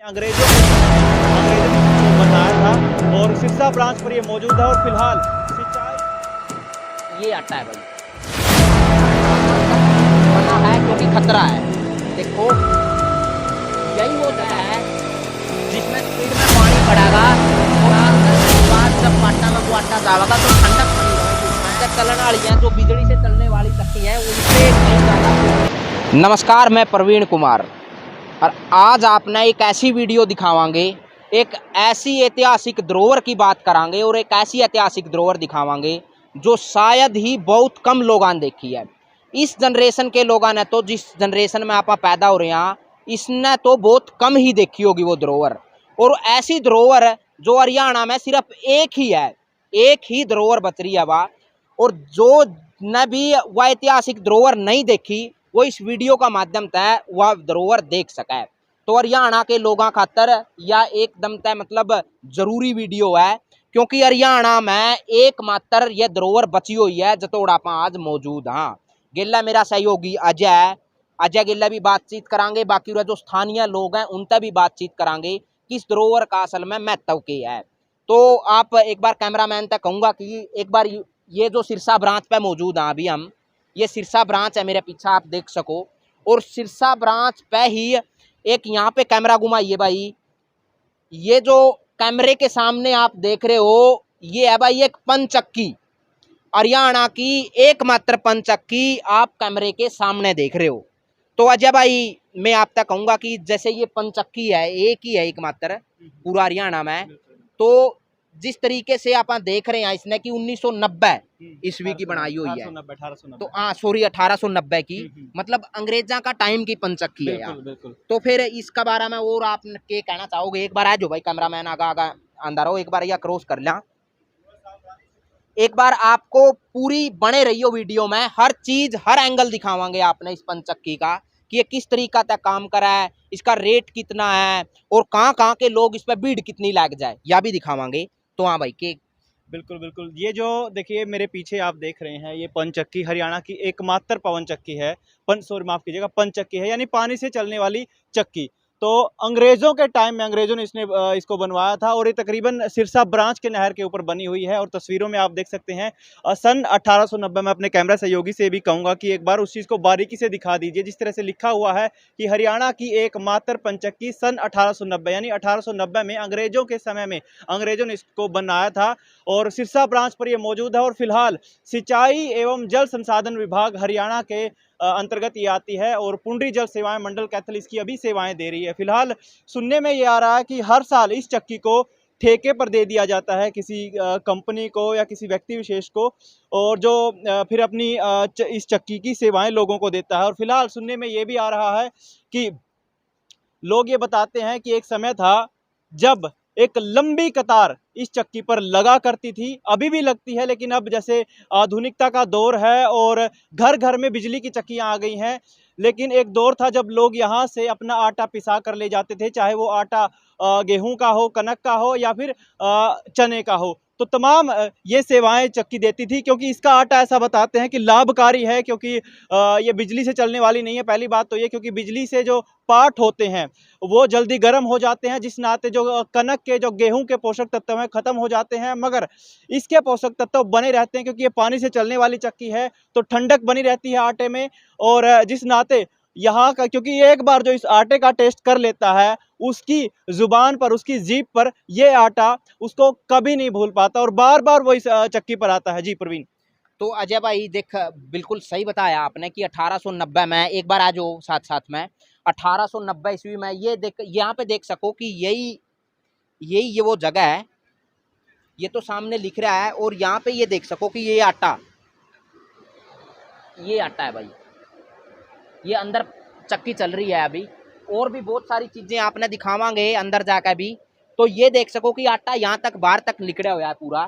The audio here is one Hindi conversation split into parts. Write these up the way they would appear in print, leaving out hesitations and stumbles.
अंग्रेजों ने इसको बनाया था और सिरसा ब्रांच पर ये मौजूद है और फिलहाल सिंचाई ये आटा है भाई, बना है क्योंकि खतरा है। देखो यही वो जगह है जिसमें स्पीड में पानी बढ़ेगा और बाद जब आटा में वो आटा जाएगा तो ठंडक बनी रहेगी। चलने वाली है जो बिजली से चलने वाली चक्की है उनसे नहीं ज़्यादा। नमस्कार, मैं प्रवीण कुमार और आज आपने एक ऐसी वीडियो दिखावांगे, एक ऐसी ऐतिहासिक धरोहर की बात करांगे और एक ऐसी ऐतिहासिक धरोहर दिखावांगे जो शायद ही बहुत कम लोगों ने देखी है। इस जनरेशन के लोगों ने तो, जिस जनरेशन में आप पैदा हो रहे हैं, इसने तो बहुत कम ही देखी होगी वो धरोहर। और ऐसी धरोहर जो हरियाणा में सिर्फ एक ही है, एक ही धरोहर बच रही है वह। और जो न भी वह ऐतिहासिक धरोहर नहीं देखी वो इस वीडियो का माध्यम से वह धरोहर देख सके। तो हरियाणा के लोगों खातर यह एकदम तय मतलब जरूरी वीडियो है, क्योंकि हरियाणा में एकमात्र यह धरोहर बची हुई है जतोड़ा आप आज मौजूद। हाँ, गिल्ला मेरा सहयोगी अजय गिल्ला भी बातचीत करांगे, बाकी जो स्थानीय लोग हैं उनसे भी बातचीत करांगे कि इस धरोहर का असल में महत्व क्या है। तो आप एक बार कैमरामैन तक कहूँगा कि एक बार ये जो सिरसा ब्रांच पे मौजूद हैं अभी हम, ये सिरसा ब्रांच है, मेरे पीछे आप देख सको। और सिरसा ब्रांच पे ही एक यहाँ पे कैमरा घुमाइए भाई, ये जो कैमरे के सामने आप देख रहे हो ये है भाई एक पंचक्की, हरियाणा की एकमात्र पंचक्की आप कैमरे के सामने देख रहे हो। तो अजय भाई, मैं आप तक कहूँगा कि जैसे ये पंचक्की है, एक ही है एकमात्र पूरा हरियाणा में, तो जिस तरीके से आप देख रहे हैं इसने कि 1990 ईस्वी की बनाई हुई है। 1890 तो हाँ सॉरी 1890 की, मतलब अंग्रेजा का टाइम की पंचक्की है यार। बिल्कुल। तो फिर इसका बारे में और आप क्या कहना चाहोगे? एक बार आ जाओ भाई कैमरामैन, आगा अंदर हो, एक बार यह क्रॉस कर लें। एक बार आपको पूरी बने रही हो वीडियो में, हर चीज हर एंगल दिखावांगे आपने इस पंचक्की का कि ये किस तरीका तक काम करा है, इसका रेट कितना है और कहाँ के लोग इस पर भीड़ कितनी लग जाए यह भी दिखावांगे। तो हाँ भाई के बिल्कुल ये जो देखिए मेरे पीछे आप देख रहे हैं, ये पंचक्की हरियाणा की एकमात्र पवन चक्की है। माफ कीजिएगा, पंचक्की है, यानी पानी से चलने वाली चक्की। तो अंग्रेजों के टाइम में अंग्रेजों ने इसको बनवाया था और ये तकरीबन सिरसा ब्रांच के नहर के ऊपर बनी हुई है। और तस्वीरों में आप देख सकते हैं सन 1890 में। अपने कैमरा सहयोगी से भी कहूँगा कि एक बार उस चीज़ को बारीकी से दिखा दीजिए, जिस तरह से लिखा हुआ है कि हरियाणा की एकमात्र पंचक्की सन 1890, यानी 1890 में अंग्रेजों के समय में अंग्रेजों ने इसको बनाया था और सिरसा ब्रांच पर ये मौजूद है। और फिलहाल सिंचाई एवं जल संसाधन विभाग हरियाणा के अंतर्गत ये आती है और पुंडरी जल सेवाएं मंडल कैथल इसकी अभी सेवाएं दे रही है। फिलहाल सुनने में ये आ रहा है कि हर साल इस चक्की को ठेके पर दे दिया जाता है किसी कंपनी को या किसी व्यक्ति विशेष को, और जो फिर अपनी इस चक्की की सेवाएं लोगों को देता है। और फिलहाल सुनने में ये भी आ रहा है कि लोग ये बताते हैं कि एक समय था जब एक लंबी कतार इस चक्की पर लगा करती थी, अभी भी लगती है, लेकिन अब जैसे आधुनिकता का दौर है और घर घर में बिजली की चक्कियां आ गई हैं। लेकिन एक दौर था जब लोग यहाँ से अपना आटा पिसा कर ले जाते थे, चाहे वो आटा गेहूं का हो, कनक का हो या फिर चने का हो। तो तमाम ये सेवाएं चक्की देती थी, क्योंकि इसका आटा ऐसा बताते हैं कि लाभकारी है, क्योंकि ये बिजली से चलने वाली नहीं है। पहली बात तो ये, क्योंकि बिजली से जो पार्ट होते हैं वो जल्दी गर्म हो जाते हैं, जिस नाते जो कनक के जो गेहूं के पोषक तत्व हैं खत्म हो जाते हैं, मगर इसके पोषक तत्व बने रहते हैं, क्योंकि ये पानी से चलने वाली चक्की है तो ठंडक बनी रहती है आटे में। और जिस नाते यहाँ का, क्योंकि एक बार जो इस आटे का टेस्ट कर लेता है उसकी जुबान पर, उसकी जीभ पर ये आटा उसको कभी नहीं भूल पाता और बार बार वो इस चक्की पर आता है। जी प्रवीण। तो अजय भाई देख, बिल्कुल सही बताया आपने कि 1890 में, एक बार आ जाओ साथ साथ में, 1890 ईस्वी में ये देख, यहाँ पे देख सको कि ये वो जगह है, ये तो सामने लिख रहा है। और यहाँ पे ये देख सको कि ये आटा है भाई, ये अंदर चक्की चल रही है अभी। और भी बहुत सारी चीजें आपने दिखावांगे अंदर जाकर भी। तो ये देख सको कि आटा यहाँ तक बाहर तक निकला हुआ है पूरा।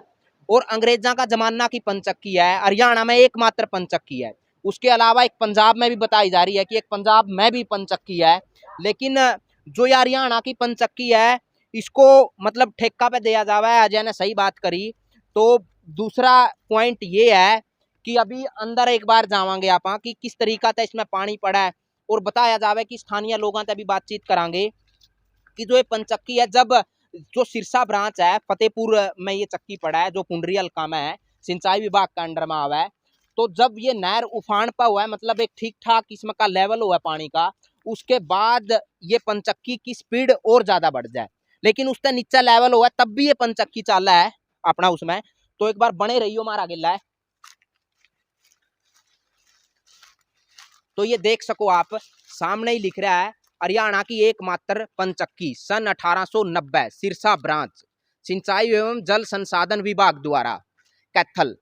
और अंग्रेजा का जमाना की पंचक्की है, हरियाणा में एकमात्र पंचक्की है। उसके अलावा एक पंजाब में भी बताई जा रही है कि एक पंजाब में भी पंचक्की है, लेकिन जो ये हरियाणा की पंचक्की है इसको मतलब ठेका पे दिया जावा है। अजय ने सही बात करी। तो दूसरा पॉइंट ये है कि अभी अंदर एक बार जावांगे आप कि किस तरीका से इसमें पानी पड़ा है और बताया जावे कि स्थानीय लोगों से भी बातचीत करांगे कि जो ये पंचक्की है, जब जो सिरसा ब्रांच है फतेहपुर में ये चक्की पड़ा है, जो पुंडरी हल्का में है, सिंचाई विभाग का अंडर में आवा है। तो जब ये नहर उफान पर हुआ है, मतलब एक ठीक ठाक इसमें का लेवल हुआ है पानी का, उसके बाद ये पंचक्की की स्पीड और ज्यादा बढ़ जाए, लेकिन उससे नीचा लेवल हुआ है तब भी ये पंचक्की चाला है अपना उसमें। तो एक बार बने रहियो मारा गिल्ला है। तो ये देख सको आप, सामने ही लिख रहा है हरियाणा की एकमात्र पंचक्की, सन 1890, सिरसा ब्रांच, सिंचाई एवं जल संसाधन विभाग द्वारा, कैथल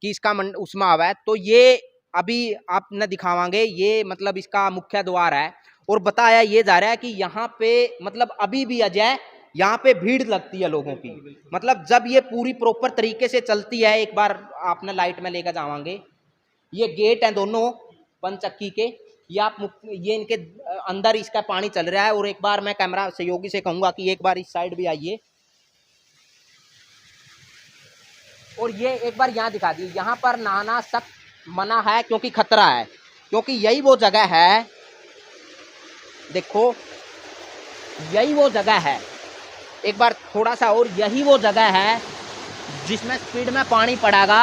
कि इसका उसमें आवा है। तो ये अभी आप न दिखावांगे, ये मतलब इसका मुख्य द्वार है। और बताया ये जा रहा है कि यहाँ पे मतलब अभी भी अजय यहाँ पे भीड़ लगती है लोगों की, मतलब जब ये पूरी प्रॉपर तरीके से चलती है। एक बार आपने लाइट में लेकर जावांगे, ये गेट हैं दोनों पंचक्की के, ये आप ये इनके अंदर इसका पानी चल रहा है। और एक बार मैं कैमरा सहयोगी से कहूंगा कि एक बार इस साइड भी आइए, और ये एक बार यहाँ दिखा दी। यहाँ पर नहाना सख्त मना है क्योंकि खतरा है, क्योंकि यही वो जगह है, देखो यही वो जगह है, एक बार थोड़ा सा और, यही वो जगह है जिसमें स्पीड में पानी पड़ेगा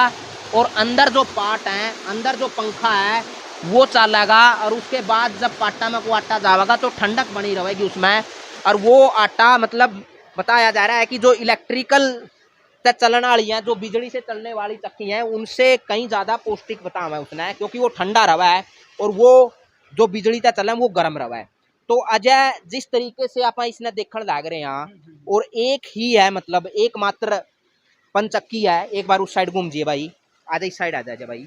और अंदर जो पार्ट है, अंदर जो पंखा है वो चलेगा। और उसके बाद जब पाटा में को आटा जाएगा तो ठंडक बनी रहेगी उसमें। और वो आटा मतलब बताया जा रहा है कि जो इलेक्ट्रिकल से चलने वाली हैं, जो बिजली से चलने वाली चक्की हैं, उनसे कहीं ज़्यादा पौष्टिक बताया है उसने, क्योंकि वो ठंडा रवा है और वो जो बिजली से चल वो गर्म रवा है। तो अजय जिस तरीके से आप इसने देखने लग रहे हैं यहाँ, और एक ही है मतलब एकमात्र पंचक्की है। एक बार उस साइड घूम जिए भाई, आजा इस साइड आ जाए भाई।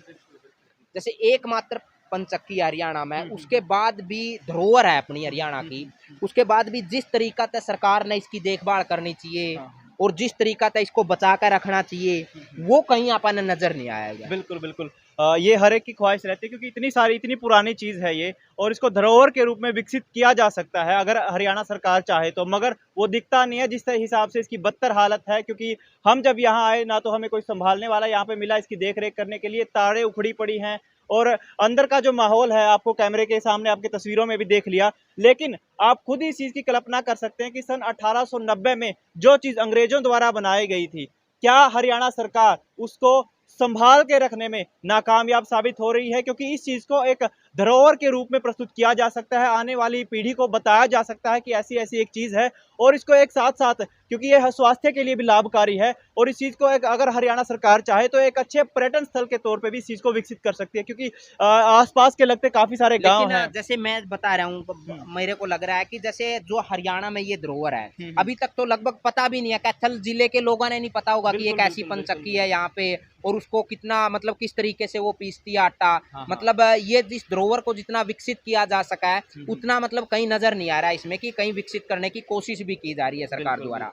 जैसे एकमात्र पंचक्की हरियाणा में, उसके बाद भी धरोहर है अपनी हरियाणा की, उसके बाद भी जिस तरीका से सरकार ने इसकी देखभाल करनी चाहिए और जिस तरीका से इसको बचा कर रखना चाहिए, वो कहीं अपन नजर नहीं आएगा। बिल्कुल बिल्कुल, ये हर एक की ख्वाहिश रहती है, क्योंकि इतनी पुरानी चीज़ है ये, और इसको धरोहर के रूप में विकसित किया जा सकता है अगर हरियाणा सरकार चाहे तो, मगर वो दिखता नहीं है जिस हिसाब से इसकी बदतर हालत है। क्योंकि हम जब यहाँ आए ना तो हमें कोई संभालने वाला यहाँ पे मिला इसकी देख रेख करने के लिए, तारें उखड़ी पड़ी हैं, और अंदर का जो माहौल है आपको कैमरे के सामने आपकी तस्वीरों में भी देख लिया। लेकिन आप खुद ही इस चीज़ की कल्पना कर सकते हैं कि सन 1890 में जो चीज़ अंग्रेजों द्वारा बनाई गई थी, क्या हरियाणा सरकार उसको संभाल के रखने में नाकामयाब साबित हो रही है। क्योंकि इस चीज़ को एक धरोहर के रूप में प्रस्तुत किया जा सकता है, आने वाली पीढ़ी को बताया जा सकता है कि ऐसी ऐसी एक चीज़ है, और इसको एक साथ साथ, क्योंकि यह स्वास्थ्य के लिए भी लाभकारी है, और इस चीज़ को एक अगर हरियाणा सरकार चाहे तो एक अच्छे पर्यटन स्थल के तौर पे भी इस चीज़ को विकसित कर सकती है। क्योंकि आसपास के लगते काफ़ी सारे गाँव हैं। जैसे मैं बता रहा हूँ, मेरे को लग रहा है कि जैसे जो हरियाणा में ये धरोहर है, अभी तक तो लगभग पता भी नहीं है, कैथल जिले के लोगों ने नहीं पता होगा कि एक ऐसी पंचक्की है यहाँ पे, और उसको कितना मतलब किस तरीके से वो पीसती है आटा। मतलब ये जिस धरोहर को जितना विकसित किया जा सका है, उतना मतलब कहीं नजर नहीं आ रहा है इसमें कि कहीं विकसित करने की कोशिश भी की जा रही है सरकार द्वारा।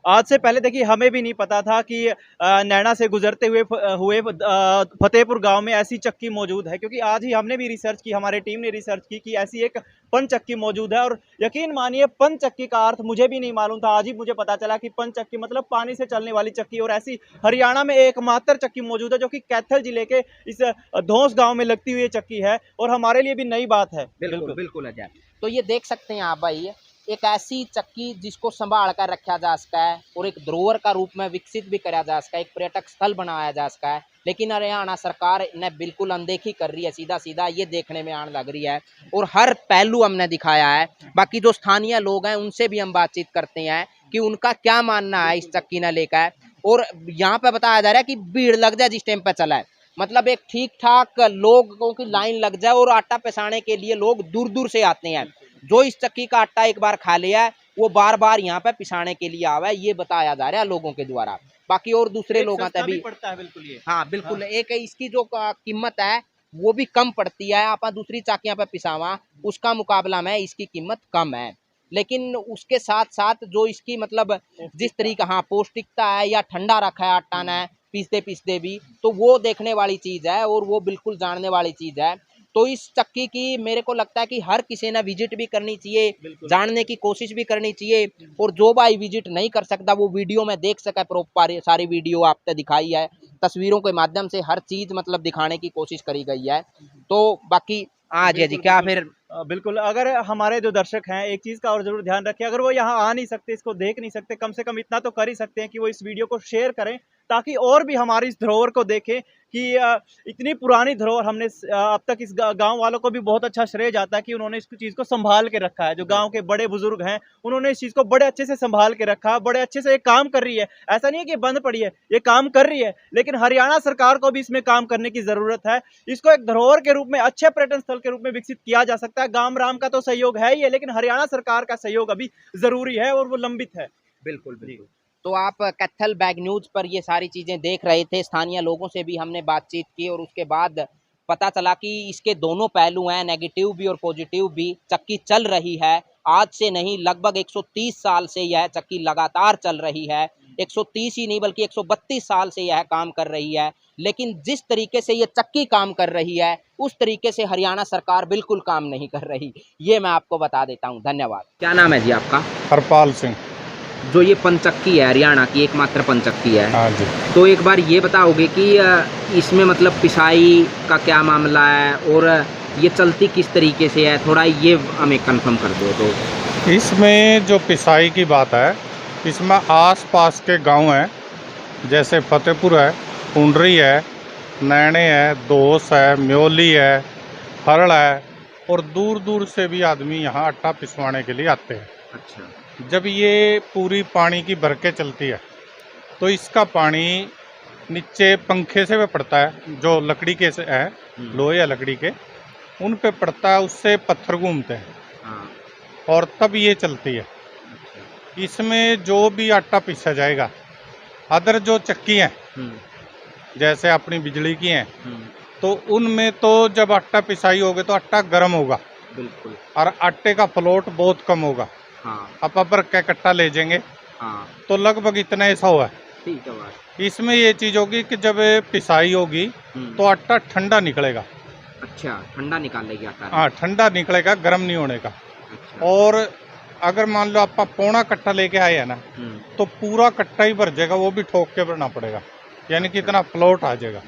आज से पहले देखिए हमें भी नहीं पता था कि नैना से गुजरते हुए फतेहपुर गांव में ऐसी चक्की मौजूद है, क्योंकि आज ही हमने भी रिसर्च की, हमारे टीम ने रिसर्च की कि ऐसी एक पंचक्की मौजूद है। और यकीन मानिए पंचक्की का अर्थ मुझे भी नहीं मालूम था, आज ही मुझे पता चला कि पंचक्की मतलब पानी से चलने वाली चक्की, और ऐसी हरियाणा में एकमात्र चक्की मौजूद है जो कि कैथल जिले के इस धौंस गाँव में लगती हुई चक्की है, और हमारे लिए भी नई बात है। बिल्कुल बिल्कुल अजय। तो ये देख सकते हैं आप भाई, एक ऐसी चक्की जिसको संभाल कर रखा जा सका है और एक धरोहर का रूप में विकसित भी करा जा सका है, एक पर्यटक स्थल बनाया जा सका है, लेकिन हरियाणा सरकार ने बिल्कुल अनदेखी कर रही है, सीधा सीधा ये देखने में आने लग रही है। और हर पहलू हमने दिखाया है। बाकी जो स्थानीय लोग हैं उनसे भी हम बातचीत करते हैं कि उनका क्या मानना है इस चक्की ने लेकर। और यहाँ पे बताया जा रहा है कि भीड़ लग जाए जिस टाइम पे चला है, मतलब एक ठीक ठाक लोगों की लाइन लग जाए, और आटा पिसाने के लिए लोग दूर दूर से आते हैं। जो इस चक्की का आटा एक बार खा लिया है वो बार बार यहाँ पे पिसाने के लिए आवा है, ये बताया जा रहा है लोगों के द्वारा। बाकी और दूसरे लोगों का भी पड़ता है बिल्कुल ये। हाँ बिल्कुल, एक इसकी जो कीमत है वो भी कम पड़ती है। आप दूसरी चक्कियां पे पिसावा उसका मुकाबला में इसकी कीमत कम है, लेकिन उसके साथ साथ जो इसकी मतलब जिस तरीका हाँ पौष्टिकता है या ठंडा रखा है आटा ने पीसते पीसते भी, तो वो देखने वाली चीज़ है और वो बिल्कुल जानने वाली चीज़ है। तो इस चक्की की मेरे को लगता है कि हर किसी ने विजिट भी करनी चाहिए, जानने की कोशिश भी करनी चाहिए, और जो भाई विजिट नहीं कर सकता वो वीडियो में देख सके, प्रॉपर सारी वीडियो आपने दिखाई है, तस्वीरों के माध्यम से हर चीज़ मतलब दिखाने की कोशिश करी गई है। तो बाकी हाँ जी क्या फिर बिल्कुल, अगर हमारे जो दर्शक हैं, एक चीज़ का और ज़रूर ध्यान रखें, अगर वो यहाँ आ नहीं सकते, इसको देख नहीं सकते, कम से कम इतना तो कर ही सकते हैं कि वो इस वीडियो को शेयर करें, ताकि और भी हमारी इस धरोहर को देखें कि इतनी पुरानी धरोहर हमने अब तक इस गाँव वालों को भी बहुत अच्छा श्रेय जाता है कि उन्होंने इस चीज़ को सँभाल के रखा है। जो गाँव के बड़े-बुज़ुर्ग हैं, उन्होंने इस चीज़ को बड़े अच्छे से सँभाल के रखा, बड़े अच्छे से ये काम कर रही है। ऐसा नहीं है कि ये बंद पड़ी है, ये काम कर रही है, लेकिन हरियाणा सरकार को भी इसमें काम करने की ज़रूरत है। इसको एक धरोहर के रूप में, अच्छे पर्यटन स्थल के रूप में विकसित किया जा सकता है। गांव राम का तो सहयोग है ही है, लेकिन हरियाणा सरकार का सहयोग अभी जरूरी है और वो लंबित है। बिल्कुल बिल्कुल। तो आप कैथल बैग न्यूज पर ये सारी चीजें देख रहे थे, स्थानीय लोगों से भी हमने बातचीत की और उसके बाद पता चला कि इसके दोनों पहलू हैं, नेगेटिव भी और पॉजिटिव भी। चक्की चल रही है, आज से नहीं, लगभग 130 साल से यह चक्की लगातार चल रही है। 130 ही नहीं बल्कि 132 साल से यह काम कर रही है। लेकिन जिस तरीके से ये चक्की काम कर रही है, उस तरीके से हरियाणा सरकार बिल्कुल काम नहीं कर रही। ये मैं आपको बता देता हूँ। धन्यवाद। क्या नाम है जी आपका? हरपाल सिंह। जो ये पंचक्की है, हरियाणा की एकमात्र पंचक्की है, हाँ जी। तो एक बार ये बताओगे कि इसमें मतलब पिसाई का क्या मामला है और ये चलती किस तरीके से है, थोड़ा ये हमें कंफर्म कर दो। तो इसमें जो पिसाई की बात है, इसमें आस पास के गांव हैं, जैसे फतेहपुर है, कुंडरी है, नैने है, दोस है, म्योली है, हरड़ है, और दूर दूर से भी आदमी यहाँ आटा पिसवाने के लिए आते हैं। अच्छा। जब ये पूरी पानी की भरके चलती है तो इसका पानी नीचे पंखे से भी पड़ता है, जो लकड़ी के से है, लोहे या लकड़ी के, उन पे पड़ता है, उससे पत्थर घूमते हैं। हाँ। और तब ये चलती है। अच्छा। इसमें जो भी आटा पीसा जाएगा, अदर जो चक्की हैं जैसे अपनी बिजली की हैं, तो उनमें तो जब आटा पिसाई होगी तो आटा गर्म होगा। बिल्कुल। और आटे का फ्लोट बहुत कम होगा। हाँ। आप अबर का कट्टा ले जाएंगे हाँ। तो लगभग इतना ऐसा हुआ है। ठीक है बात। इसमें ये चीज़ होगी कि जब पिसाई होगी तो आटा ठंडा निकलेगा। अच्छा, ठंडा निकालेगी आटा? हाँ, ठंडा निकलेगा, गर्म नहीं होने का। अच्छा। और अगर मान लो आप पौना कट्टा लेके आए हैं ना, तो पूरा कट्टा ही भर जाएगा, वो भी ठोक के भरना पड़ेगा, यानी कि इतना फ्लोट आ जाएगा।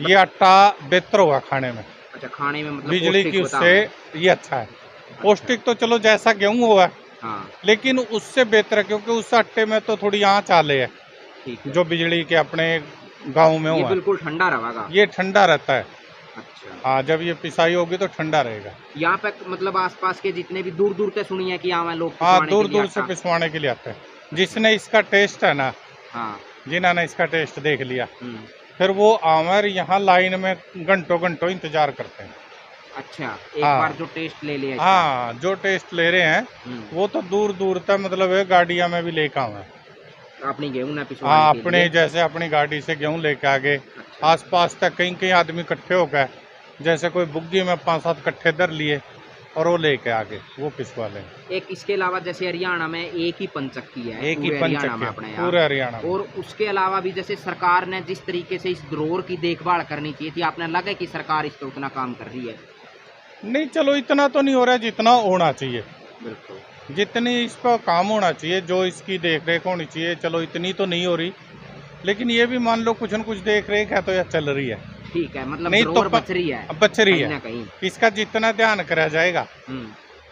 ये आटा बेहतर होगा खाने में। अच्छा, खाने में मतलब बिजली की उससे ये अच्छा है। पौष्टिक तो चलो जैसा गेहूं हुआ है, हाँ, लेकिन उससे बेहतर है, क्योंकि उस आटे में तो थोड़ी आँच आले है, ठीक है। जो बिजली के अपने गांव में ये हुआ, बिल्कुल ठंडा रहेगा। ये ठंडा रहता है। अच्छा। हाँ, जब ये पिसाई होगी तो ठंडा रहेगा। यहाँ पे मतलब आसपास के जितने भी दूर दूर से सुनी है कि यहाँ लोग हाँ, दूर दूर से पिसवाने के लिए आते हैं। जिसने इसका टेस्ट है ना, हाँ, जिन्होंने इसका टेस्ट देख लिया, फिर वो आवर यहाँ लाइन में घंटों घंटों इंतजार करते हैं। अच्छा, एक हाँ, बार जो टेस्ट ले लिया। हाँ, जो टेस्ट ले रहे हैं वो तो दूर दूर तक मतलब गाड़ियाँ में भी लेकर आए हैं। अपनी गेहूं ना पिसवाने हाँ, के अपने लिए। जैसे अपनी गाड़ी से गेहूँ लेके आ गए। अच्छा। आस पास तक कहीं कहीं आदमी इकट्ठे हो गए, जैसे कोई बुग्गी में 5-7 कट्ठे दर लिए और वो लेके आ गए, वो पिसवा लें। एक इसके अलावा जैसे हरियाणा में एक ही पंचक्की है, एक ही पंचक्की अपने यहाँ, पूरे हरियाणा में। और उसके अलावा भी जैसे सरकार ने जिस तरीके से इस धरोहर की देखभाल करनी चाहिए थी, आपने लगे कि सरकार इस पर उतना काम कर रही है? नहीं, चलो इतना तो नहीं हो रहा है जितना होना चाहिए। बिल्कुल। जितनी इस पर काम होना चाहिए, जो इसकी देख रेख होनी चाहिए, चलो इतनी तो नहीं हो रही, लेकिन ये भी मान लो कुछ न कुछ देख रेख है तो यह चल रही है। ठीक है, मतलब नहीं तो बच रही है, बच रही कहीं है ना कहीं। इसका जितना ध्यान करा जाएगा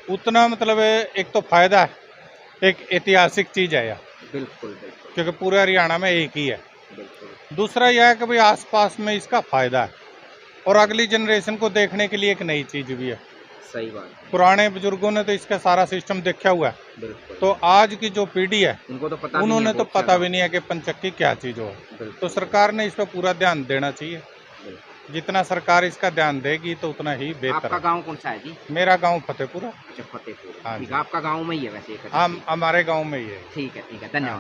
उतना मतलब एक तो फायदा है, एक ऐतिहासिक चीज है यह। बिल्कुल बिल्कुल। क्योंकि पूरे हरियाणा में एक ही है। बिल्कुल। दूसरा यह है कि भाई आसपास में इसका फायदा है, और अगली जनरेशन को देखने के लिए एक नई चीज भी है। सही बात है। पुराने बुजुर्गों ने तो इसका सारा सिस्टम देखा हुआ है, बिल्कुल। तो आज की जो पीढ़ी है उनको तो पता उन्होंने तो पता भी नहीं नहीं है कि पंचक्की क्या चीज हो। है। तो सरकार ने इस पर पूरा ध्यान देना चाहिए। जितना सरकार इसका ध्यान देगी तो उतना ही बेहतर आपका है। गांव कौन सा है जी? मेरा गांव फतेहपुर है। अच्छा, फतेहपुर। हाँ ठीक जी। है, आपका गांव में ही है वैसे? हम हमारे गांव में ही है। ठीक है, धन्यवाद।